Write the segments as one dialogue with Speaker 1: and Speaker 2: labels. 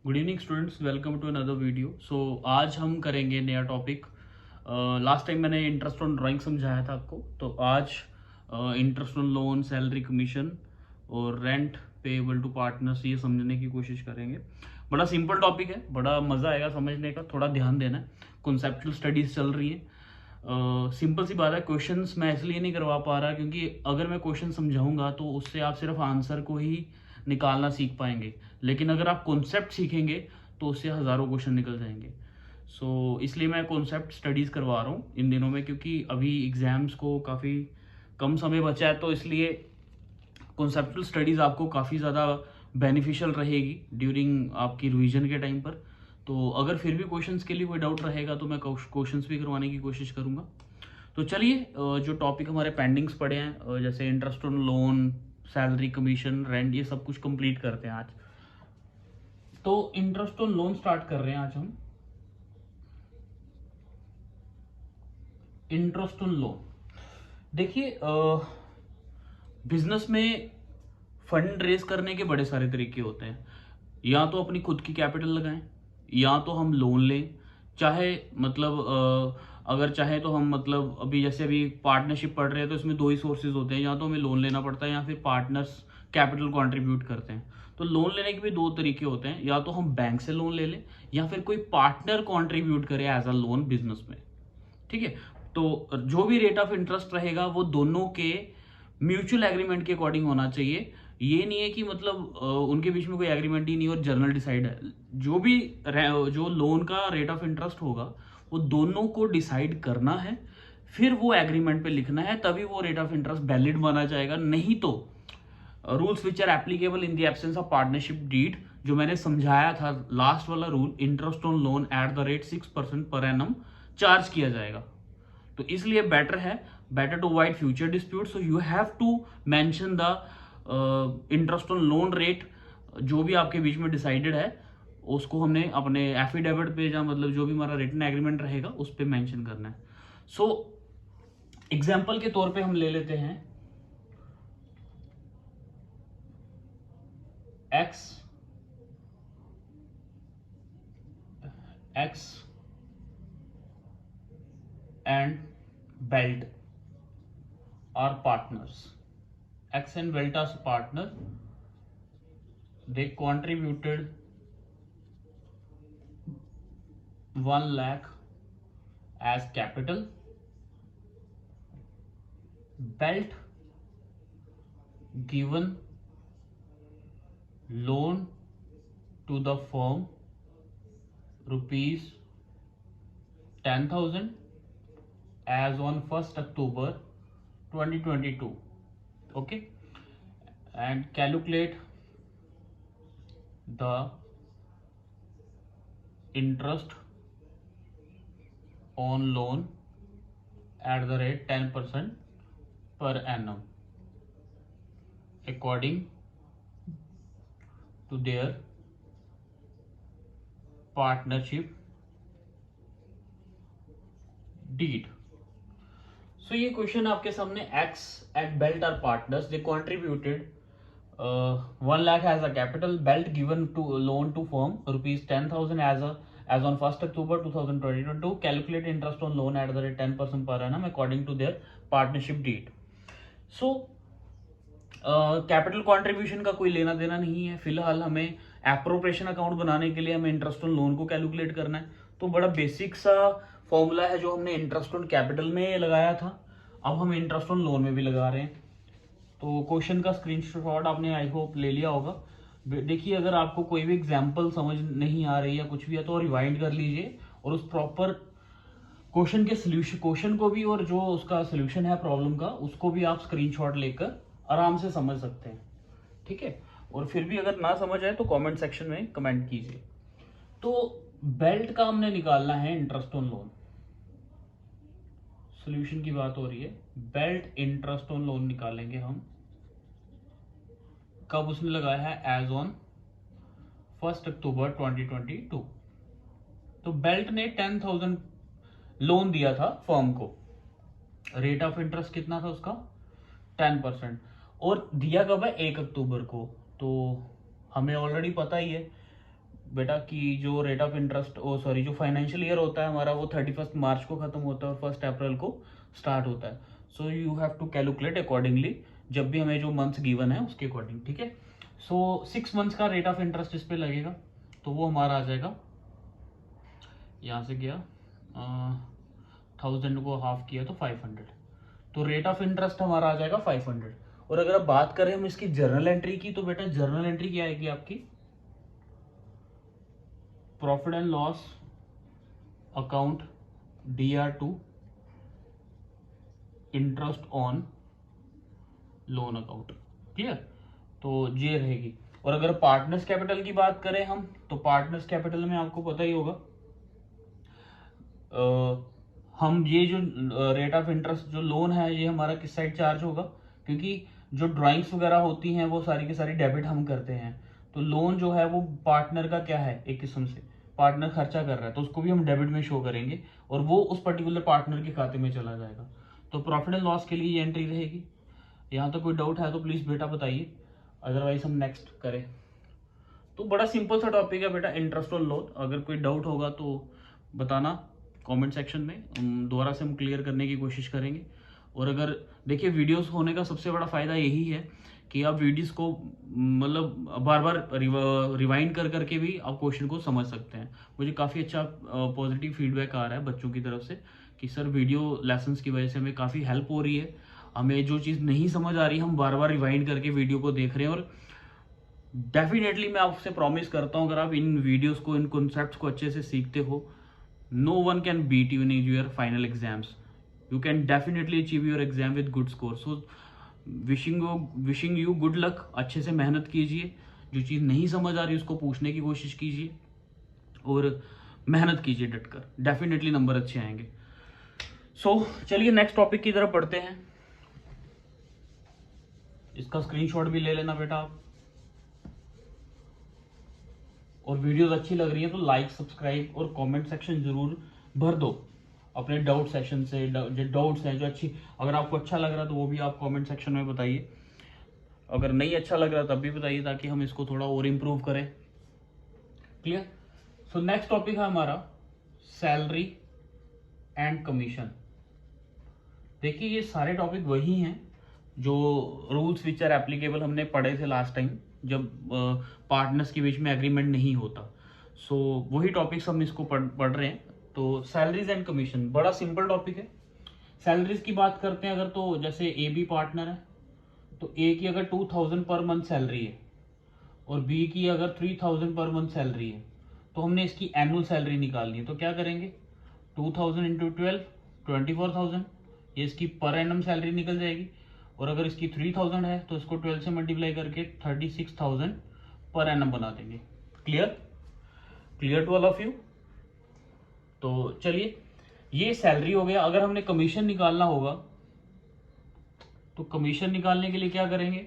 Speaker 1: Good evening students, welcome to another video. आज हम करेंगे नया टॉपिक। लास्ट टाइम मैंने इंटरेस्ट ऑन ड्राइंग समझाया था आपको, तो आज interest on loan, salary, commission और रेंट पेएबल टू पार्टनर्स ये समझने की कोशिश करेंगे। बड़ा सिंपल टॉपिक है, बड़ा मज़ा आएगा समझने का, थोड़ा ध्यान देना है। कॉन्सेप्चुअल स्टडीज चल रही है। सिंपल सी बात है, क्वेश्चंस मैं इसलिए नहीं करवा पा रहा क्योंकि अगर मैं क्वेश्चन समझाऊंगा तो उससे आप सिर्फ आंसर को ही निकालना सीख पाएंगे, लेकिन अगर आप कॉन्सेप्ट सीखेंगे तो उससे हज़ारों क्वेश्चन निकल जाएंगे। इसलिए मैं कॉन्सेप्ट स्टडीज़ करवा रहा हूँ इन दिनों में, क्योंकि अभी एग्ज़ाम्स को काफ़ी कम समय बचा है, तो इसलिए कॉन्सेप्चुअल स्टडीज़ आपको काफ़ी ज़्यादा बेनिफिशियल रहेगी ड्यूरिंग आपकी रिवीजन के टाइम पर। तो अगर फिर भी क्वेश्चंस के लिए कोई डाउट रहेगा तो मैं क्वेश्चंस भी करवाने की कोशिश करूँगा। तो चलिए, जो टॉपिक हमारे पेंडिंग्स पड़े हैं, जैसे interest on loan, salary, commission, rent, ये सब कुछ कंप्लीट करते हैं आज। तो इंटरेस्ट ऑन लोन स्टार्ट कर रहे हैं आज हम। इंटरेस्ट ऑन लोन, देखिए, बिजनेस में फंड रेज करने के बड़े सारे तरीके होते हैं। या तो अपनी खुद की कैपिटल लगाएं, या तो हम लोन लें। चाहे मतलब अगर चाहे तो हम मतलब अभी पार्टनरशिप पढ़ रहे हैं तो इसमें दो ही सोर्सेज होते हैं, या तो हमें लोन लेना पड़ता है या फिर पार्टनर्स कैपिटल कंट्रीब्यूट करते हैं। तो लोन लेने के भी दो तरीके होते हैं, या तो हम बैंक से लोन ले लें या फिर कोई पार्टनर कंट्रीब्यूट करे एज अ लोन बिजनेस में। ठीक है। तो जो भी रेट ऑफ इंटरेस्ट रहेगा वो दोनों के म्यूचुअल एग्रीमेंट के अकॉर्डिंग होना चाहिए। ये नहीं है कि मतलब उनके बीच में कोई एग्रीमेंट ही नहीं और जर्नल डिसाइड है। जो लोन का रेट ऑफ इंटरेस्ट होगा वो दोनों को डिसाइड करना है, फिर वो एग्रीमेंट पे लिखना है, तभी वो रेट ऑफ इंटरेस्ट वैलिड माना जाएगा। नहीं तो rules which are applicable in the absence of partnership deed, जो मैंने समझाया था लास्ट वाला rule, interest on loan at the rate 6% per annum charge किया जाएगा। तो इसलिए better to avoid future dispute, so you have to mention the interest on loan rate जो भी आपके बीच में डिसाइडेड है, उसको हमने अपने एफिडेविट पे या मतलब जो भी हमारा रिटन एग्रीमेंट रहेगा उस पर मेंशन करना है। एग्जाम्पल के तौर पे हम ले लेते हैं x and Belt are partners. X and Belt are partners. They contributed 1 lakh as capital. Belt given loan to the firm rupees 10,000 as on 1st October 2022. Okay, and calculate the interest on loan at the rate 10% per annum according to their partnership deed. So ये question आपके सामने, X and belt are partners, they contributed 1 lakh as a capital. Belt given to loan to firm rupees 10,000 as on 1st October 2022. Calculate interest on loan at the rate 10% per annum according to their partnership deed. So capital contribution का कोई लेना देना नहीं है। फिलहाल हमें appropriation account बनाने के लिए हमें इंटरेस्ट ऑन लोन को कैलकुलेट करना है। तो बड़ा बेसिक सा फॉर्मूला है जो हमने इंटरेस्ट ऑन कैपिटल में लगाया था, अब हम इंटरेस्ट ऑन लोन में भी लगा रहे हैं। तो क्वेश्चन का स्क्रीनशॉट आपने आई होप ले लिया होगा। देखिए, अगर आपको कोई भी एग्जाम्पल समझ नहीं आ रही या कुछ भी है तो रिवाइंड कर लीजिए और उस प्रॉपर क्वेश्चन के सोल्यूशन, क्वेश्चन को भी और जो उसका सोल्यूशन है प्रॉब्लम का, उसको भी आप स्क्रीनशॉट लेकर आराम से समझ सकते हैं। ठीक है। और फिर भी अगर ना समझ आए तो कमेंट सेक्शन में कमेंट कीजिए। तो बेल्ट का हमने निकालना है इंटरेस्ट ऑन लोन। सॉल्यूशन की बात हो रही है, बेल्ट इंटरेस्ट ऑन लोन निकालेंगे हम। कब उसने लगाया है? As on 1st October 2022। तो बेल्ट ने 10,000 लोन दिया था फर्म को। रेट ऑफ इंटरेस्ट कितना था उसका? 10%। और दिया कब है? 1 अक्टूबर को। तो हमें ऑलरेडी पता ही है बेटा कि जो रेट ऑफ इंटरेस्ट जो फाइनेंशियल ईयर होता है हमारा वो 31 मार्च को खत्म होता है और 1 अप्रैल को स्टार्ट होता है। So you have to calculate accordingly, जब भी हमें जो मंथ्स गिवन है उसके अकॉर्डिंग, ठीक है। सो 6 मंथ्स का रेट ऑफ इंटरेस्ट इस पे लगेगा, तो वो हमारा आ जाएगा, यहाँ से गया 1000 को हाफ किया तो 500, तो रेट ऑफ इंटरेस्ट हमारा आ जाएगा 500। और अगर आप बात करें हम इसकी जर्नल एंट्री की, तो बेटा जर्नल एंट्री क्या आएगी आपकी, profit and loss account DR2 interest on loan account, clear, तो ये रहेगी। और अगर पार्टनर्स कैपिटल की बात करें हम, तो पार्टनर्स कैपिटल में आपको पता ही होगा हम ये जो रेट ऑफ इंटरेस्ट जो लोन है ये हमारा किस साइड चार्ज होगा, क्योंकि जो ड्राइंग्स वगैरह होती हैं वो सारी की सारी डेबिट हम करते हैं, तो लोन जो है वो पार्टनर का क्या है, एक किस्म से पार्टनर खर्चा कर रहा है तो उसको भी हम डेबिट में शो करेंगे और वो उस पर्टिकुलर पार्टनर के खाते में चला जाएगा। तो प्रॉफिट एंड लॉस के लिए ये एंट्री रहेगी। यहाँ तो कोई डाउट है तो प्लीज़ बेटा बताइए, अदरवाइज हम नेक्स्ट करें। तो बड़ा सिंपल सा टॉपिक है बेटा, इंटरेस्ट और लोन। अगर कोई डाउट होगा तो बताना कमेंट सेक्शन में, दोबारा से हम क्लियर करने की कोशिश करेंगे। और अगर देखिए वीडियोस होने का सबसे बड़ा फ़ायदा यही है कि आप वीडियोस को मतलब बार बार रिवाइंड कर करके भी आप क्वेश्चन को समझ सकते हैं। मुझे काफ़ी अच्छा पॉजिटिव फीडबैक आ रहा है बच्चों की तरफ से कि सर वीडियो लेसन्स की वजह से हमें काफ़ी हेल्प हो रही है, हमें जो चीज़ नहीं समझ आ रही हम बार बार रिवाइंड करके वीडियो को देख रहे हैं। और डेफिनेटली मैं आपसे प्रॉमिस करता हूँ अगर आप इन वीडियोस को, इन कॉन्सेप्ट्स को अच्छे से सीखते हो, no one can beat you in your final exams. You can definitely achieve your exam with good score. So wishing you good luck. अच्छे से मेहनत कीजिए, जो चीज़ नहीं समझ आ रही उसको पूछने की कोशिश कीजिए और मेहनत कीजिए डटकर, डेफिनेटली नंबर अच्छे आएंगे। चलिए नेक्स्ट टॉपिक की तरफ बढ़ते हैं। इसका स्क्रीनशॉट भी ले लेना बेटा आप, और वीडियोस अच्छी लग रही है तो लाइक, सब्सक्राइब और कमेंट सेक्शन जरूर भर दो अपने डाउट सेक्शन से, जो डाउट्स हैं जो अच्छी, अगर आपको अच्छा लग रहा है तो वो भी आप कमेंट सेक्शन में बताइए, अगर नहीं अच्छा लग रहा तब भी बताइए ताकि हम इसको थोड़ा और इम्प्रूव करें। क्लियर। सो नेक्स्ट टॉपिक है हमारा सैलरी एंड कमीशन। देखिए ये सारे टॉपिक वही हैं जो रूल्स विच आर एप्लीकेबल हमने पढ़े थे लास्ट टाइम जब पार्टनर्स के बीच में एग्रीमेंट नहीं होता। सो वही टॉपिक्स हम इसको पढ़ रहे हैं। तो सैलरीज एंड कमीशन बड़ा सिंपल टॉपिक है। सैलरीज की बात करते हैं अगर, तो जैसे ए बी पार्टनर है तो ए की अगर 2000 पर मंथ सैलरी है और बी की अगर 3000 पर मंथ सैलरी है, तो हमने इसकी एनुअल सैलरी निकालनी है। तो क्या करेंगे, 2000 इंटू 12 24,000, ये इसकी पर एनम सैलरी निकल जाएगी। और अगर इसकी 3000 है तो इसको 12 से मल्टीप्लाई करके 36,000 पर एनम बना देंगे। Clear to all of you. तो चलिए ये सैलरी हो गया। अगर हमने कमीशन निकालना होगा तो कमीशन निकालने के लिए क्या करेंगे,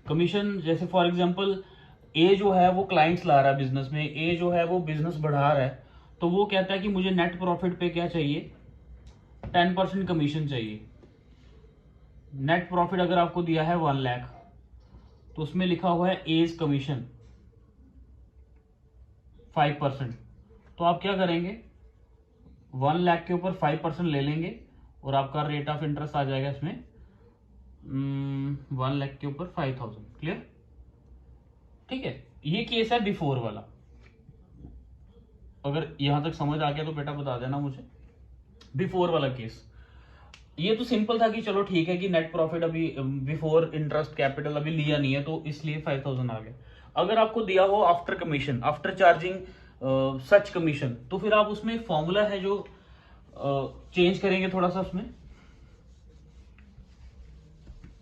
Speaker 1: कमीशन जैसे फॉर एग्जांपल ए जो है वो क्लाइंट्स ला रहा है बिजनेस में, ए जो है वो बिजनेस बढ़ा रहा है, तो वो कहता है कि मुझे नेट प्रॉफिट पे क्या चाहिए, 10% कमीशन चाहिए। नेट प्रॉफिट अगर आपको दिया है 1 लाख तो उसमें लिखा हुआ है एज कमीशन 5%। तो आप क्या करेंगे, 1 लाख के ऊपर 5% ले लेंगे और आपका रेट ऑफ इंटरेस्ट आ जाएगा इसमें 1 लाख के ऊपर 5000। क्लियर, ठीक है। ये केस है बिफोर वाला। अगर यहां तक समझ आ गया तो बेटा बता देना मुझे। बिफोर वाला केस ये तो सिंपल था कि चलो ठीक है कि नेट प्रॉफिट अभी बिफोर इंटरेस्ट कैपिटल अभी लिया नहीं है तो इसलिए 5000 आ गया। अगर आपको दिया हो आफ्टर कमीशन, आफ्टर चार्जिंग सच कमीशन, तो फिर आप उसमें फॉर्मूला है जो चेंज करेंगे थोड़ा सा उसमें।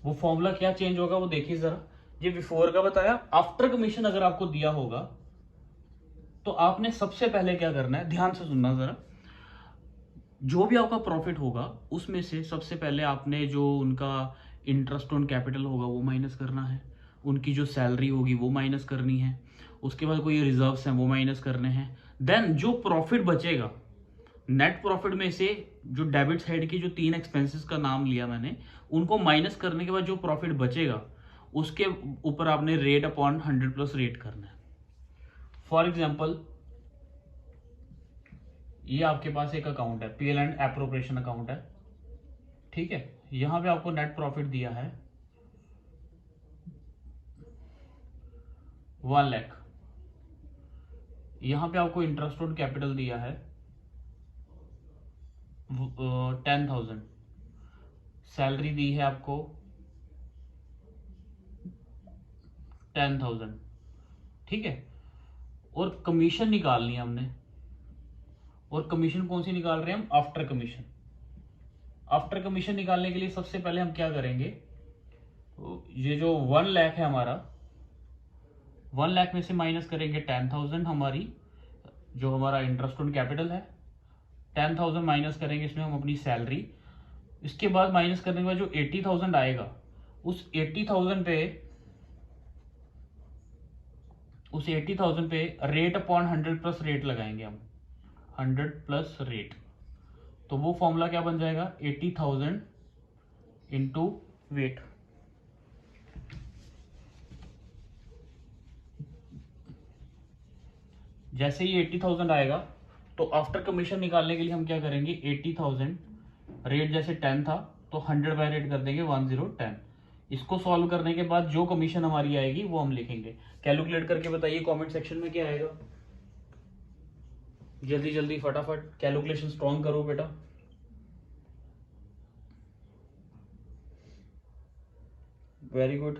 Speaker 1: वो फॉर्मूला क्या चेंज होगा वो देखिए जरा। ये बिफोर का बताया। आफ्टर कमीशन अगर आपको दिया होगा तो आपने सबसे पहले क्या करना है, ध्यान से सुनना जरा। जो भी आपका प्रॉफिट होगा उसमें से सबसे पहले आपने जो उनका इंटरेस्ट ऑन कैपिटल होगा वो माइनस करना है, उनकी जो सैलरी होगी वो माइनस करनी है, उसके बाद कोई रिजर्व्स हैं वो माइनस करने हैं। देन जो प्रॉफिट बचेगा नेट प्रॉफिट में से जो डेबिट साइड की जो 3 एक्सपेंसेस का नाम लिया मैंने, उनको माइनस करने के बाद जो प्रॉफिट बचेगा उसके ऊपर आपने रेट अपॉन 100 प्लस रेट करना है। फॉर एग्जाम्पल ये आपके पास एक अकाउंट है, पीएल एंड एप्रोप्रिएशन अकाउंट है, ठीक है। यहां पे आपको नेट प्रॉफिट दिया है 1 लाख, यहां पे आपको इंटरेस्ट ऑन कैपिटल दिया है 10,000, सैलरी दी है आपको 10,000, ठीक है। और कमीशन निकालनी है हमने, और कमीशन कौन सी निकाल रहे हैं हम? After commission. आफ्टर कमीशन निकालने के लिए सबसे पहले हम क्या करेंगे, ये जो 1 लाख है हमारा, 1 लाख में से माइनस करेंगे 10,000 हमारी, जो हमारा इंटरेस्ट ऑन कैपिटल है, 10,000 माइनस करेंगे इसमें हम अपनी सैलरी। इसके बाद माइनस करने के बाद जो 80,000 आएगा, उस 80,000 पे रेट अपॉन 100 प्लस रेट लगाएंगे हम, 100 प्लस रेट। तो वो फॉर्मूला क्या बन जाएगा? 80,000 इंटू वेट। जैसे ही 80,000 आएगा तो आफ्टर कमीशन निकालने के लिए हम क्या करेंगे, 80,000 रेट जैसे 10 था तो 100 बाय रेट कर देंगे 1010। इसको सॉल्व करने के बाद जो कमीशन हमारी आएगी वो हम लिखेंगे। कैलकुलेट करके बताइए कमेंट सेक्शन में क्या आएगा, जल्दी जल्दी फटाफट कैलकुलेशन स्ट्रॉन्ग करो बेटा। Very good.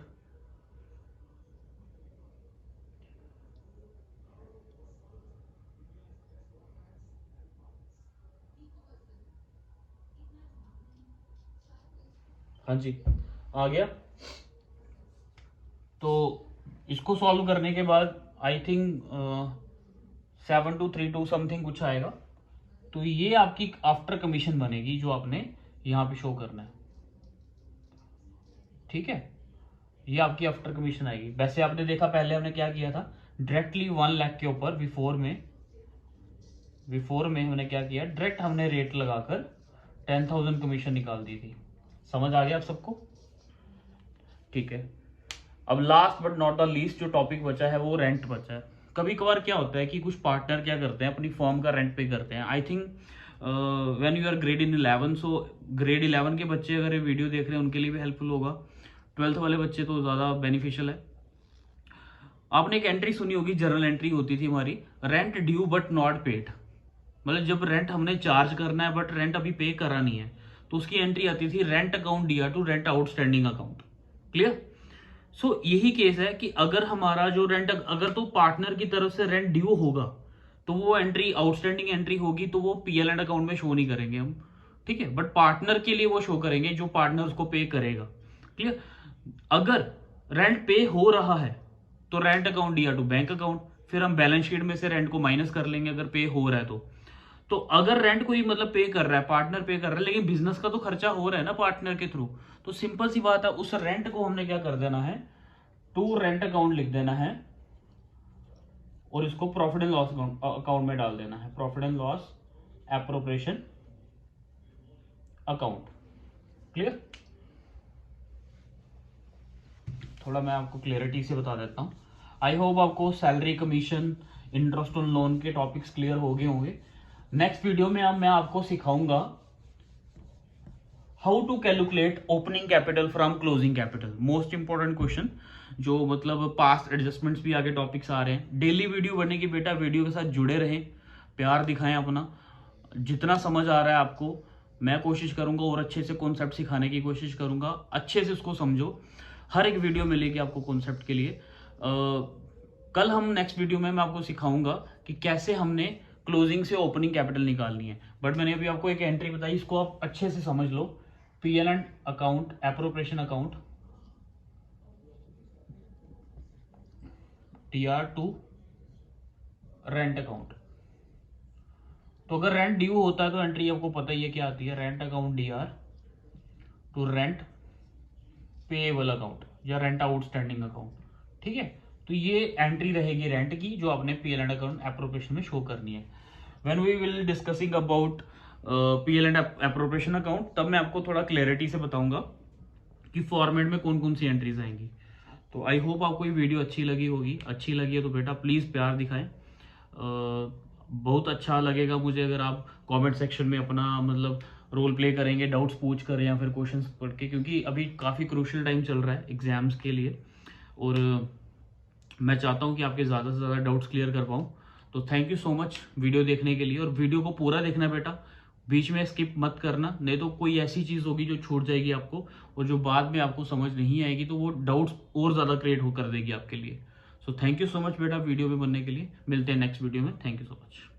Speaker 1: हाँ जी आ गया। तो इसको सॉल्व करने के बाद आई थिंक 7232 समथिंग कुछ आएगा। तो ये आपकी आफ्टर कमीशन बनेगी जो आपने यहां पे शो करना है, ठीक है। ये आपकी आफ्टर कमीशन आएगी। वैसे आपने देखा पहले हमने क्या किया था, डायरेक्टली 1 लाख के ऊपर बिफोर में हमने क्या किया, डायरेक्ट हमने रेट लगाकर 10,000 कमीशन निकाल दी थी। समझ आ गया आप सबको? ठीक है। अब last but not the least जो टॉपिक बचा है वो रेंट बचा है। कभी कभार क्या होता है कि कुछ पार्टनर क्या करते हैं, अपनी फॉर्म का रेंट पे करते हैं। I think when you are grade in 11, so grade 11 के बच्चे अगर ये वीडियो देख रहे हैं उनके लिए भी हेल्पफुल होगा। 12th वाले बच्चे तो ज़्यादा बेनिफिशियल है। आपने एक एंट्री सुनी होगी, जर्नल एंट्री होती थी हमारी, rent due but not paid. मतलब जब रेंट हमने चार्ज करना है बट रेंट अभी पे करा नहीं है, तो उसकी एंट्री आती थी rent account DR to rent outstanding account. Clear? So यही केस है कि अगर हमारा जो रेंट, अगर तो पार्टनर की तरफ से रेंट ड्यू होगा तो वो एंट्री आउटस्टैंडिंग एंट्री होगी, तो वो पीएल एंड अकाउंट में शो नहीं करेंगे हम, ठीक है। बट पार्टनर के लिए वो शो करेंगे जो पार्टनर उसको पे करेगा। क्लियर? अगर रेंट पे हो रहा है तो rent account DR to bank account, फिर हम बैलेंस शीट में से रेंट को माइनस कर लेंगे अगर पे हो रहा है तो अगर रेंट कोई मतलब पे कर रहा है, पार्टनर पे कर रहा है, लेकिन बिजनेस का तो खर्चा हो रहा है ना पार्टनर के थ्रू, तो सिंपल सी बात है, उस रेंट को हमने क्या कर देना है, टू रेंट अकाउंट लिख देना है और इसको प्रॉफिट एंड लॉस अकाउंट में डाल देना है, profit and loss appropriation account. Clear? थोड़ा मैं आपको क्लियरिटी से बता देता हूं। आई होप आपको salary, commission, interest on loan के टॉपिक्स क्लियर हो गए होंगे। नेक्स्ट वीडियो में मैं आपको सिखाऊंगा how to calculate opening capital from closing capital. Most important question, जो मतलब पास्ट एडजस्टमेंट्स भी आगे टॉपिक्स आ रहे हैं। डेली वीडियो बनेगी बेटा, वीडियो के साथ जुड़े रहें, प्यार दिखाएं अपना। जितना समझ आ रहा है आपको, मैं कोशिश करूंगा और अच्छे से कॉन्सेप्ट सिखाने की कोशिश करूंगा। अच्छे से उसको समझो, हर एक वीडियो मिलेगी आपको कॉन्सेप्ट के लिए। कल हम नेक्स्ट वीडियो में मैं आपको सिखाऊंगा कि कैसे हमने क्लोजिंग से ओपनिंग कैपिटल निकालनी है। बट मैंने अभी आपको एक एंट्री बताई, इसको आप अच्छे से समझ लो। PL and account, appropriation account, TR to rent account. तो अगर रेंट ड्यू होता है तो एंट्री आपको पता ही है क्या आती है, rent account DR to rent payable account या रेंट आउटस्टैंडिंग अकाउंट, ठीक है। तो ये एंट्री रहेगी रेंट की, जो आपने पीएल एंड अकाउंट एप्रोप्रिएशन में शो करनी है। When we will discussing about PL and appropriation account, तब मैं आपको थोड़ा क्लैरिटी से बताऊंगा कि फॉर्मेट में कौन कौन सी एंट्रीज आएंगी। तो आई होप आपको ये वीडियो अच्छी लगी होगी। अच्छी लगी है तो बेटा प्लीज प्यार दिखाएं, बहुत अच्छा लगेगा मुझे अगर आप कमेंट सेक्शन में अपना मतलब रोल प्ले करेंगे, डाउट्स पूछ कर या फिर क्वेश्चंस पढ़ के, क्योंकि अभी काफ़ी क्रूशियल टाइम चल रहा है एग्जाम्स के लिए, और मैं चाहता हूँ कि आपके ज़्यादा से ज़्यादा डाउट्स क्लियर कर पाऊँ। तो thank you so much video देखने के लिए, और वीडियो को पूरा देखना बेटा, बीच में स्किप मत करना, नहीं तो कोई ऐसी चीज़ होगी जो छूट जाएगी आपको, और जो बाद में आपको समझ नहीं आएगी तो वो डाउट्स और ज़्यादा क्रिएट हो कर देगी आपके लिए। So thank you so much बेटा वीडियो में बनने के लिए। मिलते हैं नेक्स्ट वीडियो में। Thank you so much.